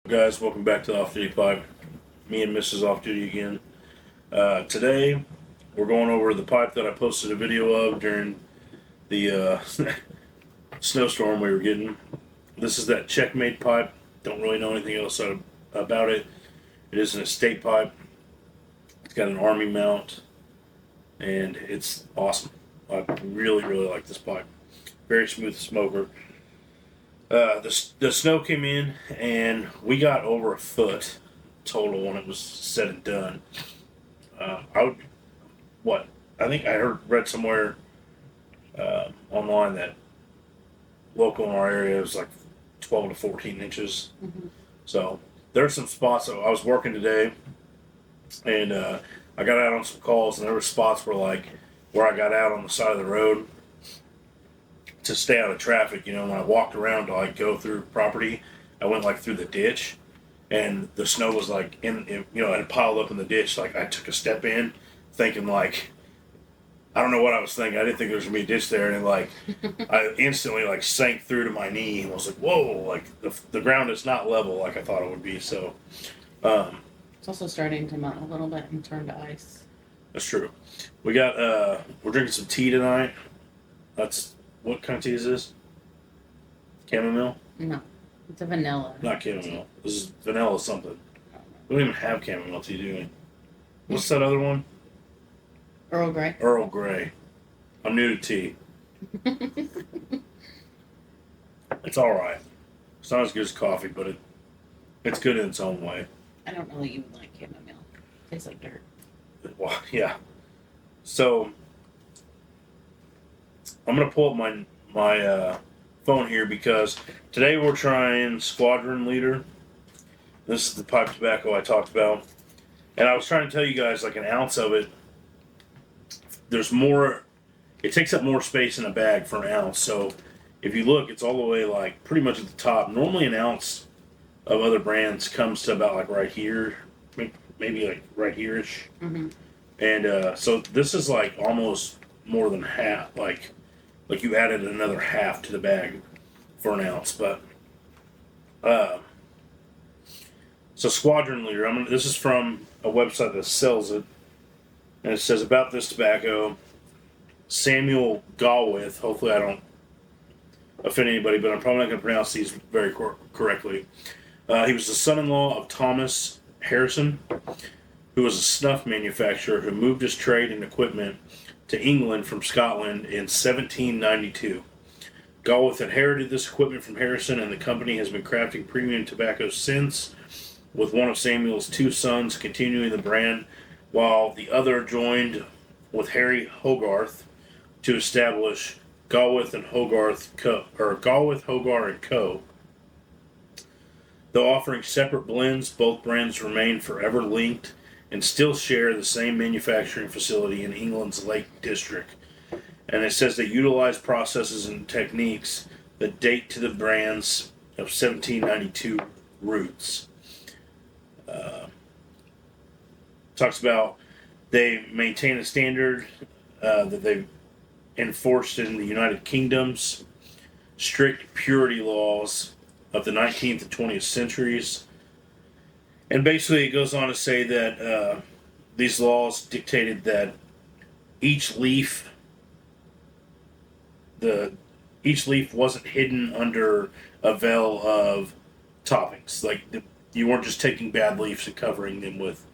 Guys, welcome back to the Off Duty Pipe. Me and Mrs. Off Duty again. Today, we're going over the pipe that I posted a video of during the snowstorm we were getting. This is that Checkmate pipe. Don't really know anything else about it. It is an estate pipe. It's got an army mount, and it's awesome. I really, really like this pipe. Very smooth smoker. The snow came in, and we got over a foot total when it was said and done. I think I read somewhere online that local in our area was like 12 to 14 inches. Mm-hmm. So there's some spots. I was working today, and I got out on some calls, and there were spots where I got out on the side of the road to stay out of traffic. When I walked around to go through property, I went through the ditch, and the snow was it had piled up in the ditch. I took a step in, thinking I don't know what I was thinking. I didn't think there was gonna be a ditch there, and I instantly sank through to my knee, and was like, whoa! The ground is not level like I thought it would be. So, it's also starting to melt a little bit and turn to ice. That's true. We're drinking some tea tonight. What kind of tea is this? Chamomile? No, it's a vanilla. Not chamomile. This is vanilla something. We don't even have chamomile tea, do we? What's that other one? Earl Grey. Earl Grey. I'm new to tea. It's alright. It's not as good as coffee, but it's good in its own way. I don't really even like chamomile. It tastes like dirt. Well, yeah. So, I'm going to pull up my phone here because today we're trying Squadron Leader. This is the pipe tobacco I talked about. And I was trying to tell you guys an ounce of it. There's more, it takes up more space in a bag for an ounce. So if you look, it's all the way pretty much at the top. Normally an ounce of other brands comes to about right here, maybe right here-ish. Mm-hmm. And so this is almost more than half, you added another half to the bag for an ounce. But so Squadron Leader, this is from a website that sells it, and it says about this tobacco, Samuel Galwith. Hopefully I don't offend anybody, but I'm probably not going to pronounce these very correctly. He was the son-in-law of Thomas Harrison, who was a snuff manufacturer who moved his trade and equipment to England from Scotland in 1792. Galwith inherited this equipment from Harrison, and the company has been crafting premium tobacco since, with one of Samuel's two sons continuing the brand, while the other joined with Harry Hogarth to establish Galwith and Hogarth Co. Galwith, Hogarth and Co. Though offering separate blends, both brands remain forever linked and still share the same manufacturing facility in England's Lake District. And it says they utilize processes and techniques that date to the brands of 1792 roots. Talks about they maintain a standard that they've enforced in the United Kingdom's strict purity laws of the 19th and 20th centuries. And basically, it goes on to say that these laws dictated that each leaf wasn't hidden under a veil of toppings. You weren't just taking bad leaves and covering them with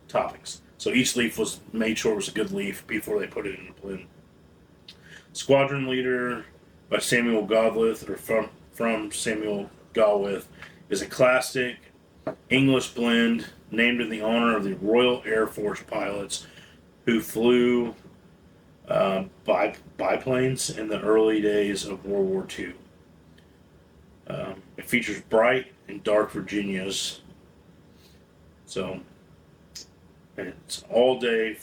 toppings. So each leaf was made sure it was a good leaf before they put it in a blend. Squadron Leader by Samuel Galwith, or from Samuel Galwith, is a classic English blend named in the honor of the Royal Air Force pilots who flew biplanes in the early days of World War II. It features bright and dark Virginias. So it's all day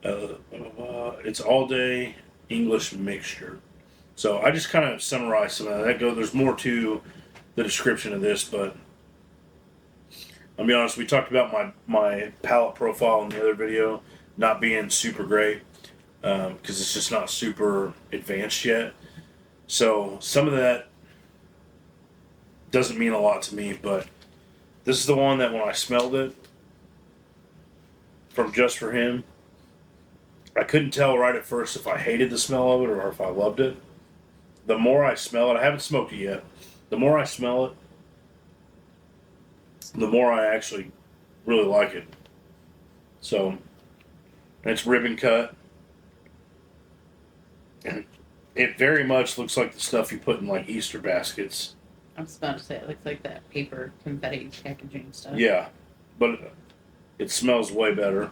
it's all day English mixture. So I just kind of summarized some of that. There's more to the description of this, but I'll be honest, we talked about my palette profile in the other video not being super great because it's just not super advanced yet. So some of that doesn't mean a lot to me, but This is the one that when I smelled it from Just For Him, I couldn't tell right at first if I hated the smell of it or if I loved it. The more I smell it, I haven't smoked it yet. The more I smell it, the more I actually really like it. So, it's ribbon cut. And it very much looks like the stuff you put in like Easter baskets. I was about to say it looks like that paper confetti packaging stuff. Yeah, but it smells way better.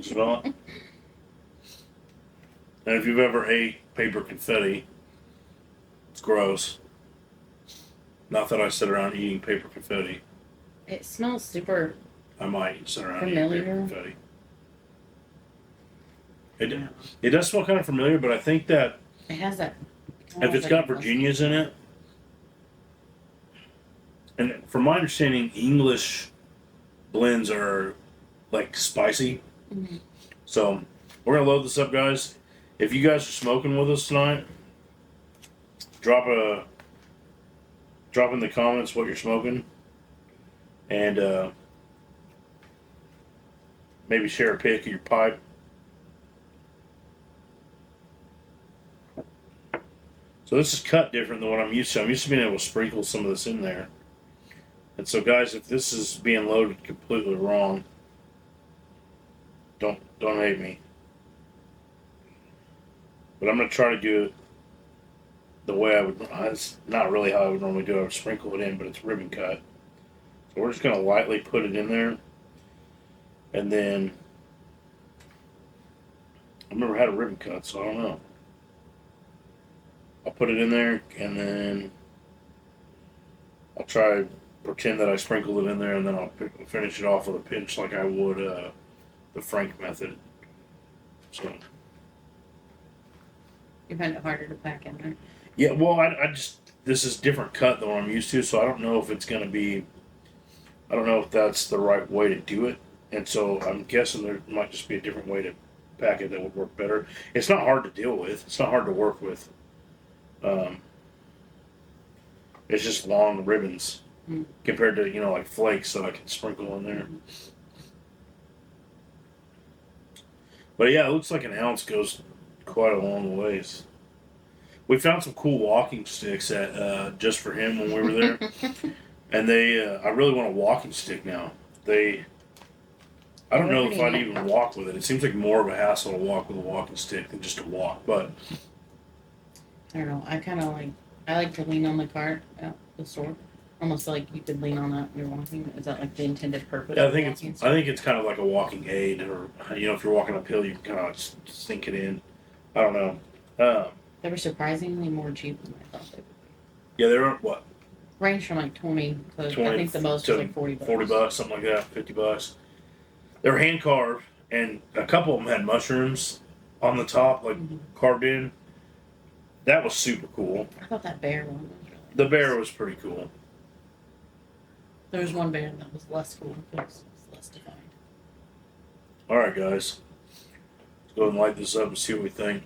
Smell it? And if you've ever ate paper confetti, it's gross. Not that I sit around eating paper confetti. It smells super. I might sit around Familiar. eating paper confetti. It does smell kind of familiar, but I think that It has that. if it's got Virginias in it, and from my understanding, English blends are like spicy. Mm-hmm. So we're gonna load this up, guys. If you guys are smoking with us tonight, drop in the comments what you're smoking, and maybe share a pic of your pipe. So this is cut different than what I'm used to. I'm used to being able to sprinkle some of this in there. And so, guys, if this is being loaded completely wrong, don't hate me. But I'm gonna try to do it the way I would. It's not really how I would normally do it. I would sprinkle it in, but it's ribbon cut. So we're just gonna lightly put it in there, and then I've never had a ribbon cut, so I don't know. I'll put it in there, and then I'll try to pretend that I sprinkled it in there, and then I'll finish it off with a pinch like I would the Frank method. So You find it harder to pack in there. yeah, well, I just this is different cut than what I'm used to, so I don't know if it's gonna be. I don't know if that's the right way to do it, and so I'm guessing there might just be a different way to pack it that would work better. It's not hard to deal with. It's not hard to work with. It's just long ribbons compared to like flakes that I can sprinkle in there. But yeah, it looks like an ounce goes quite a long ways. We found some cool walking sticks at Just For Him when we were there, and I really want a walking stick now. I don't know if I'd even walk with it. It seems like more of a hassle to walk with a walking stick than just to walk, but. I don't know. I like to lean on the cart at the store. Almost like you could lean on that when you're walking. Is that like the intended purpose? Yeah, I think it's kind of like a walking aid, or if you're walking uphill, you can kind of sink it in. I don't know. They were surprisingly more cheap than I thought they would be. Yeah, they're what? Range from like 20 to 20 I think the most was like $40. $40, something like that, $50. They were hand carved, and a couple of them had mushrooms on the top, like carved in. That was super cool. I thought that bear one was really The nice. bear was pretty cool. There was one bear that was less cool because it was less defined. All right, guys. Let's go ahead and light this up and see what we think.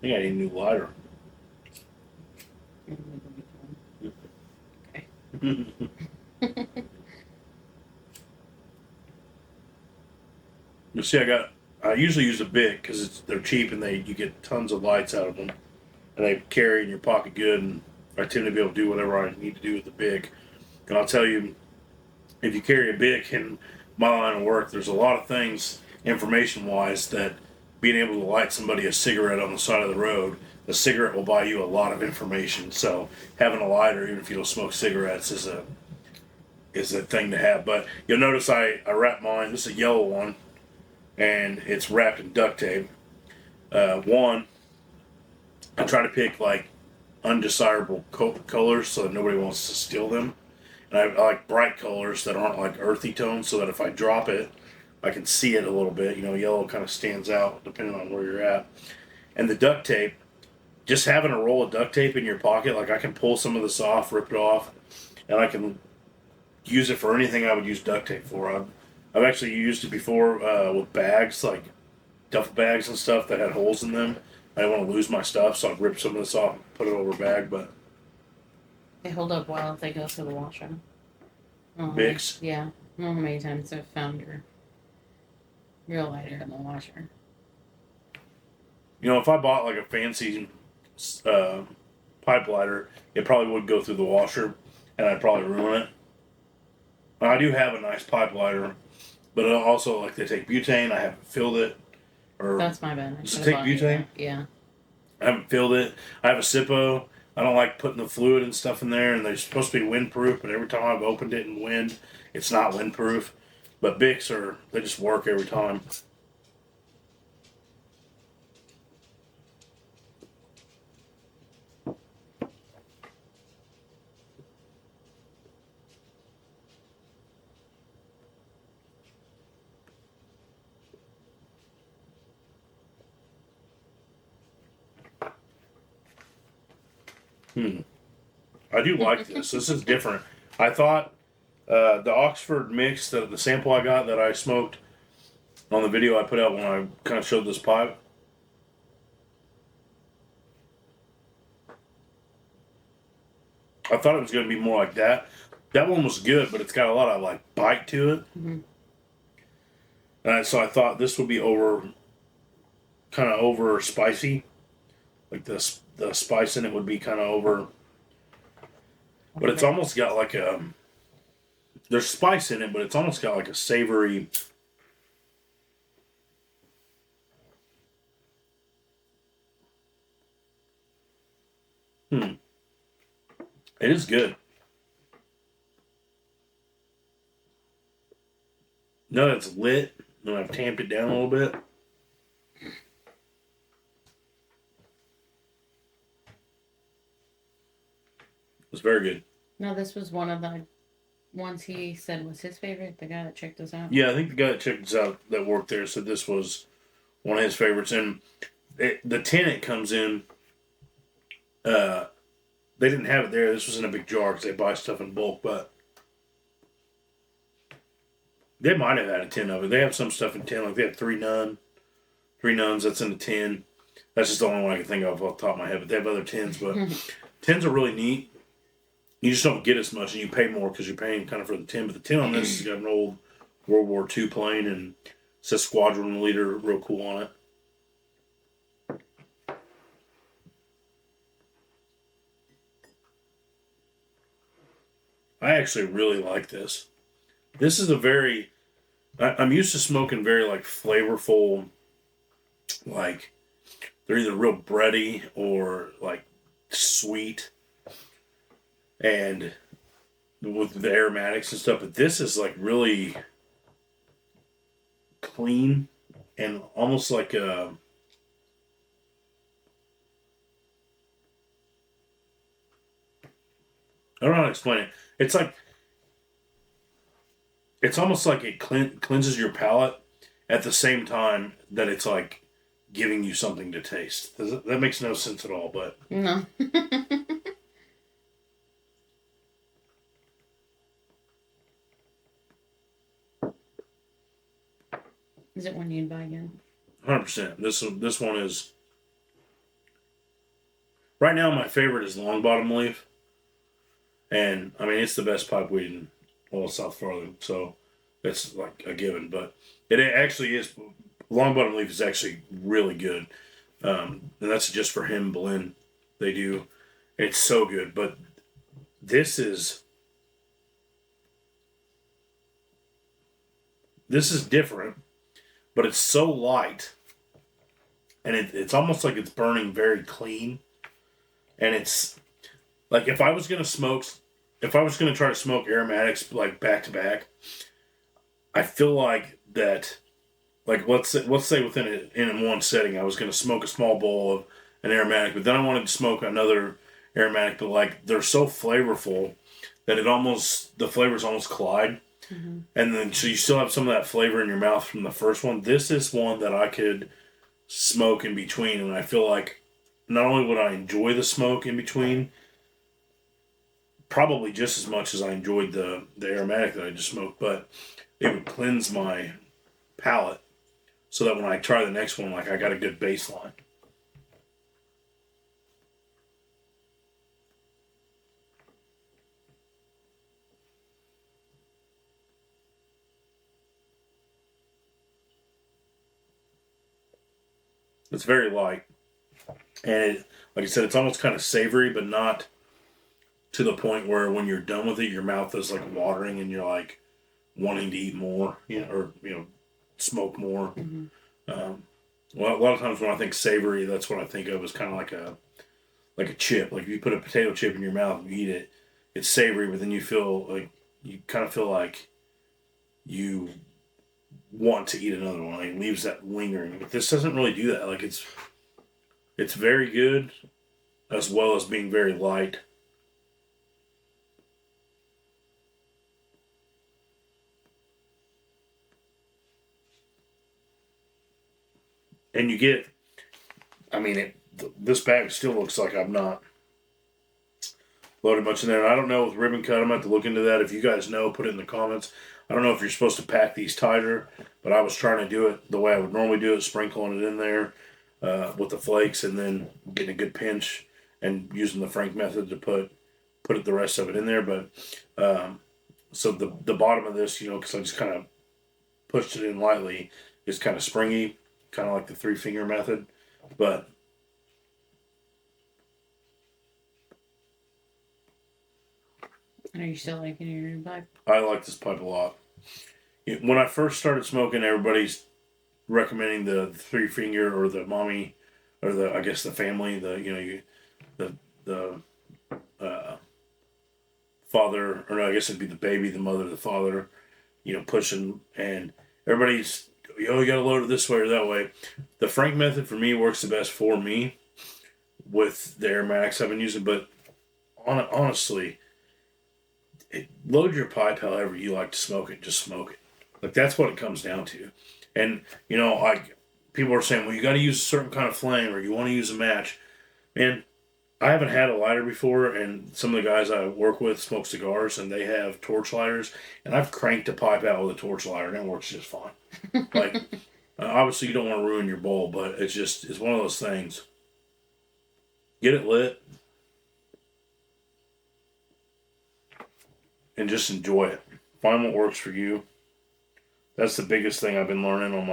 I think I need a new lighter. Okay. You see, I usually use a Bic because they're cheap and you get tons of lights out of them, and they carry in your pocket good. And I tend to be able to do whatever I need to do with the Bic. And I'll tell you, if you carry a Bic in my line of work, there's a lot of things information-wise that being able to light somebody a cigarette on the side of the road, the cigarette will buy you a lot of information. So having a lighter, even if you don't smoke cigarettes, is a thing to have. But you'll notice I wrap mine. This is a yellow one, and it's wrapped in duct tape. I try to pick like undesirable colors so that nobody wants to steal them. And I like bright colors that aren't like earthy tones, so that if I drop it I can see it a little bit. Yellow kind of stands out depending on where you're at. And the duct tape, just having a roll of duct tape in your pocket, like I can pull some of this off, rip it off, and I can use it for anything I would use duct tape for. I've actually used it before with bags, like duffel bags and stuff that had holes in them. I didn't want to lose my stuff, so I'd rip some of this off and put it over a bag. But They hold up well if they go to the washer. Bix? Yeah. I don't know how many times I've found your lighter in the washer. If I bought like a fancy pipe lighter, it probably would go through the washer, and I'd probably ruin it. I do have a nice pipe lighter, but it also, like, they take butane. I haven't filled it. Or That's my bad. does it take butane? Yeah. I haven't filled it. I have a Sippo. I don't like putting the fluid and stuff in there, and they're supposed to be windproof, but every time I've opened it in wind, it's not windproof. But Bics they just work every time. I do like this. This is different. I thought the Oxford mix, the sample I got that I smoked on the video I put out when I kind of showed this pipe. I thought it was going to be more like that. That one was good, but it's got a lot of like bite to it. So I thought this would be kind of over spicy. Like the spice in it would be kind of over. But it's almost got like there's spice in it, but it's almost got like a savory. It is good. Now that it's lit, and I've tamped it down a little bit. It's very good. No, this was one of the ones he said was his favorite. The guy that checked us out. Yeah, I think the guy that checked us out that worked there said this was one of his favorites. And the tin it comes in, they didn't have it there. This was in a big jar because they buy stuff in bulk, but they might have had a tin of it. They have some stuff in tin, like they have three nuns that's in a tin. That's just the only one I can think of off the top of my head. But they have other tins, but tins are really neat. You just don't get as much, and you pay more because you're paying kind of for the tin. But the tin on this has got an old World War II plane, and it says Squadron leader real cool on it. I actually really like this. This is I'm used to smoking very like flavorful, like they're either real bready or like sweet. And with the aromatics and stuff, but this is like really clean and almost like I don't know how to explain it. It's almost like it cleanses your palate at the same time that it's like giving you something to taste. That makes no sense at all, but no. Is it one you'd buy again? 100%. This one is right now. My favorite is long bottom leaf, and I mean it's the best pipe weed in all of South Florida, so it's like a given. But it actually is. Long bottom leaf is actually really good, and that's just for him blend. They do. It's so good, but this is different. But it's so light, and it's almost like it's burning very clean. And it's like if I was gonna try to smoke aromatics like back to back, I feel like that. Like let's say in one setting, I was gonna smoke a small bowl of an aromatic, but then I wanted to smoke another aromatic. But like they're so flavorful that the flavors almost collide. And then so you still have some of that flavor in your mouth from the first one. This is one that I could smoke in between, and I feel like not only would I enjoy the smoke in between, probably just as much as I enjoyed the aromatic that I just smoked, but it would cleanse my palate so that when I try the next one, like I got a good baseline. It's very light, and like I said, it's almost kind of savory, but not to the point where when you're done with it, your mouth is like watering and you're like wanting to eat more, or smoke more. Well, a lot of times when I think savory, that's what I think of as kind of like a chip. Like if you put a potato chip in your mouth and you eat it, it's savory, but then you kind of feel like you want to eat another one. Like it leaves that lingering. But this doesn't really do that. Like it's very good, as well as being very light. And you get, I mean, this bag still looks like I'm not loaded much in there. And I don't know with ribbon cut, I'm going to have to look into that. If you guys know, put it in the comments. I don't know if you're supposed to pack these tighter, but I was trying to do it the way I would normally do it, sprinkling it in there with the flakes and then getting a good pinch and using the Frank method to put the rest of it in there. But so the bottom of this, because I just kind of pushed it in lightly, is kind of springy, kind of like the 3-finger method. But Are you still liking your new pipe? I like this pipe a lot. When I first started smoking, everybody's recommending the 3-finger or the mommy, or the family, the father, or no, I guess it'd be the baby, the mother, the father, pushing, and everybody's, you gotta load it this way or that way. The Frank method for me works the best for me with the aromatics I've been using, but honestly, load your pipe however you like to smoke it. Just smoke it. Like that's what it comes down to. And like people are saying, well, you got to use a certain kind of flame, or you want to use a match. Man, I haven't had a lighter before, and some of the guys I work with smoke cigars, and they have torch lighters, and I've cranked a pipe out with a torch lighter, and it works just fine. Like, obviously, you don't want to ruin your bowl, but it's one of those things. Get it lit, and just enjoy it. Find what works for you. That's the biggest thing I've been learning on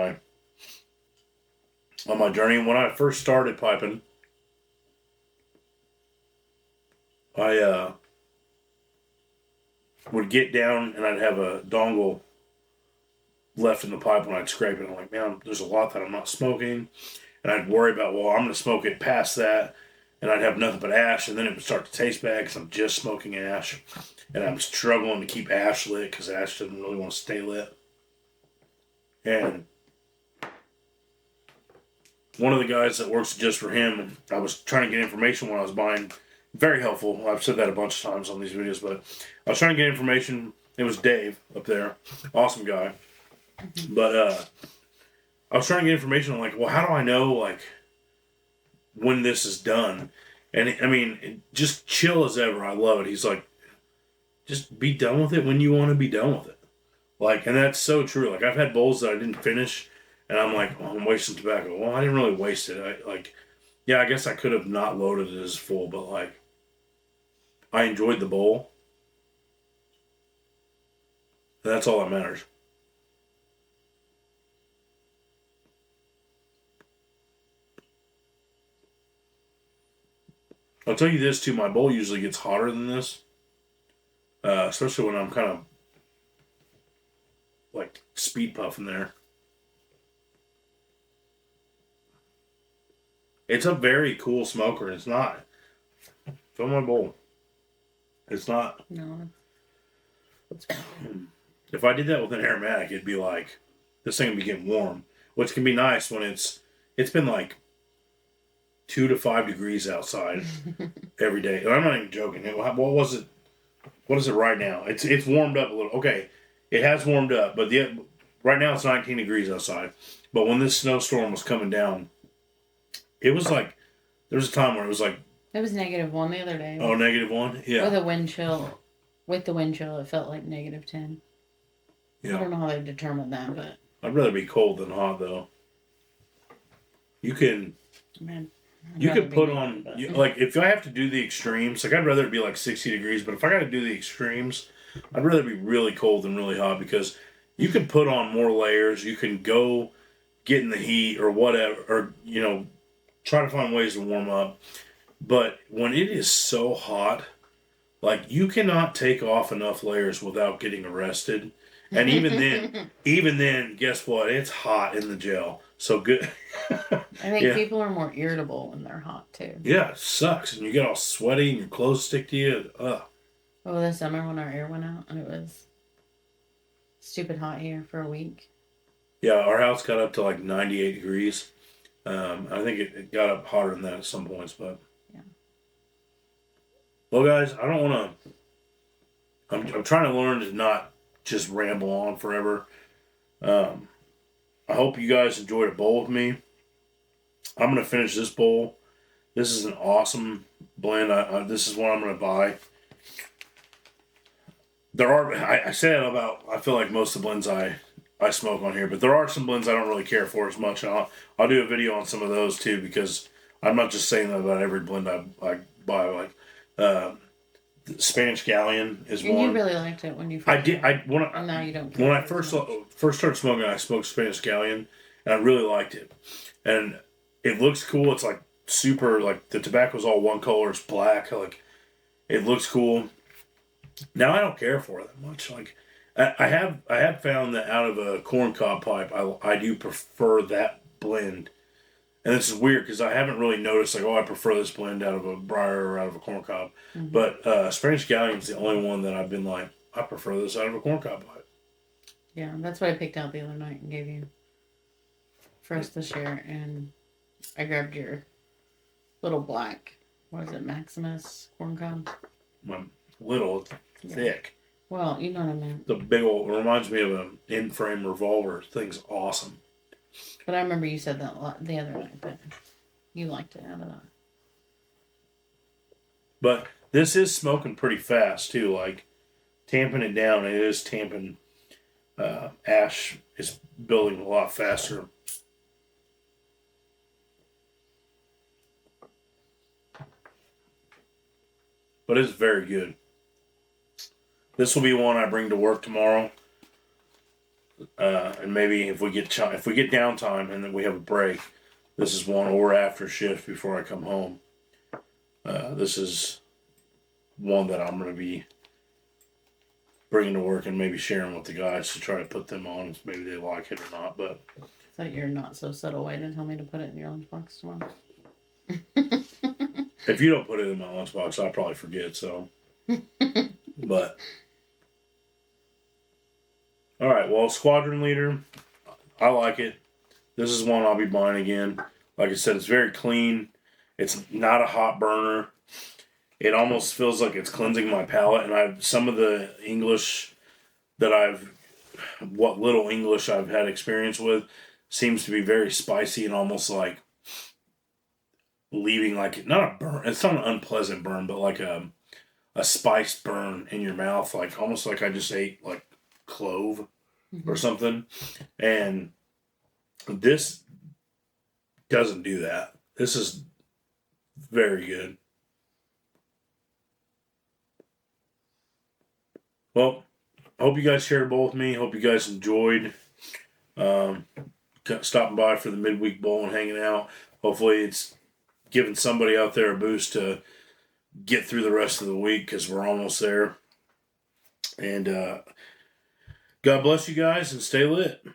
my journey. When I first started piping, I would get down and I'd have a dongle left in the pipe when I'd scrape it. I'm like, man, there's a lot that I'm not smoking. And I'd worry about, well, I'm going to smoke it past that. And I'd have nothing but ash. And then it would start to taste bad because I'm just smoking ash. And I'm struggling to keep ash lit because ash doesn't really want to stay lit. And one of the guys that works just for him, I was trying to get information when I was buying. Very helpful. I've said that a bunch of times on these videos, but I was trying to get information. It was Dave up there. Awesome guy. But I was trying to get information on, like, well, how do I know, like, when this is done? And I mean, just chill as ever. I love it. He's like, just be done with it when you want to be done with it. Like, and that's so true. Like, I've had bowls that I didn't finish, and I'm like, oh, I'm wasting tobacco. Well, I didn't really waste it. I guess I could have not loaded it as full, but like, I enjoyed the bowl. And that's all that matters. I'll tell you this too, my bowl usually gets hotter than this. Especially when I'm kind of like speed puffing there. It's a very cool smoker. It's not. Fill my bowl. It's not. No. If I did that with an aromatic, it'd be like, this thing would be getting warm. Which can be nice when it's been like 2 to 5 degrees outside every day. And I'm not even joking. What was it? What is it right now? It's warmed up a little. Okay, It has warmed up, but right now it's 19 degrees outside. But when this snowstorm was coming down, it was like there was a time where it was like It was -1 the other day. oh -1, yeah. With a wind chill, it felt like -10. Yeah. I don't know how they determined that, but I'd rather be cold than hot though. You can man, you can put on like if I have to do the extremes, like I'd rather it be like 60 degrees, but if I got to do the extremes, I'd rather be really cold than really hot because you can put on more layers. You can go get in the heat or whatever, or try to find ways to warm up. But when it is so hot, like you cannot take off enough layers without getting arrested. And even then, guess what? It's hot in the jail. So good. I think Yeah. people are more irritable when they're hot too. Yeah, it sucks, and you get all sweaty, and your clothes stick to you. Ugh. Oh, this summer when our air went out and it was stupid hot here for a week. Yeah, our house got up to like 98 degrees. I think it got up hotter than that at some points, but yeah. Well, guys, I don't want to. I'm trying to learn to not just ramble on forever. I hope you guys enjoyed a bowl with me. I'm gonna finish this bowl. This is an awesome blend. This is what I'm gonna buy. There are I say that about I feel like most of the blends I smoke on here, but there are some blends I don't really care for as much. And I'll do a video on some of those too because I'm not just saying that about every blend I buy. Like Spanish Galleon is And one. you really liked it when you first I did. and now you don't care when I as first much. started smoking, I smoked Spanish Galleon, and I really liked it. And it looks cool. It's like super like the tobacco's all one color. It's black. Like it looks cool. Now I don't care for it that much. Like I have found that out of a corncob pipe, I do prefer that blend. And this is weird because I haven't really noticed like, oh, I prefer this blend out of a briar or out of a corncob. Mm-hmm. But Spanish Galleon's the only one that I've been like, I prefer this out of a corncob pipe. Yeah, that's what I picked out the other night and gave you for us to share. And I grabbed your little black, what is it, Maximus corncob? My little, thick. Well, you know what I meant. The big old, it reminds me of an in-frame revolver. Thing's awesome. But I remember you said that the other night, but you liked it out of that. But this is smoking pretty fast too. Like tamping it down, it is tamping. Ash is building a lot faster. But it's very good. This will be one I bring to work tomorrow. And maybe if we get downtime and then we have a break, this is one, or after shift before I come home. This is one that I'm going to be bringing to work and maybe sharing with the guys to try to put them on. Maybe they like it or not. But I thought you're not so subtle way to tell me to put it in your lunchbox tomorrow. if you don't put it in my lunchbox, I'll probably forget. So, but. All right, well, Squadron Leader, I like it. This is one I'll be buying again. Like I said, it's very clean. It's not a hot burner. It almost feels like it's cleansing my palate. And some of the English that what little English I've had experience with seems to be very spicy and almost like leaving like, not a burn. It's not an unpleasant burn, but like a spiced burn in your mouth. Like almost like I just ate like clove or something, and this doesn't do that. This is very good. Well, I hope you guys shared a bowl with me. Hope you guys enjoyed stopping by for the midweek bowl and hanging out. Hopefully it's giving somebody out there a boost to get through the rest of the week because we're almost there. And God bless you guys and stay lit.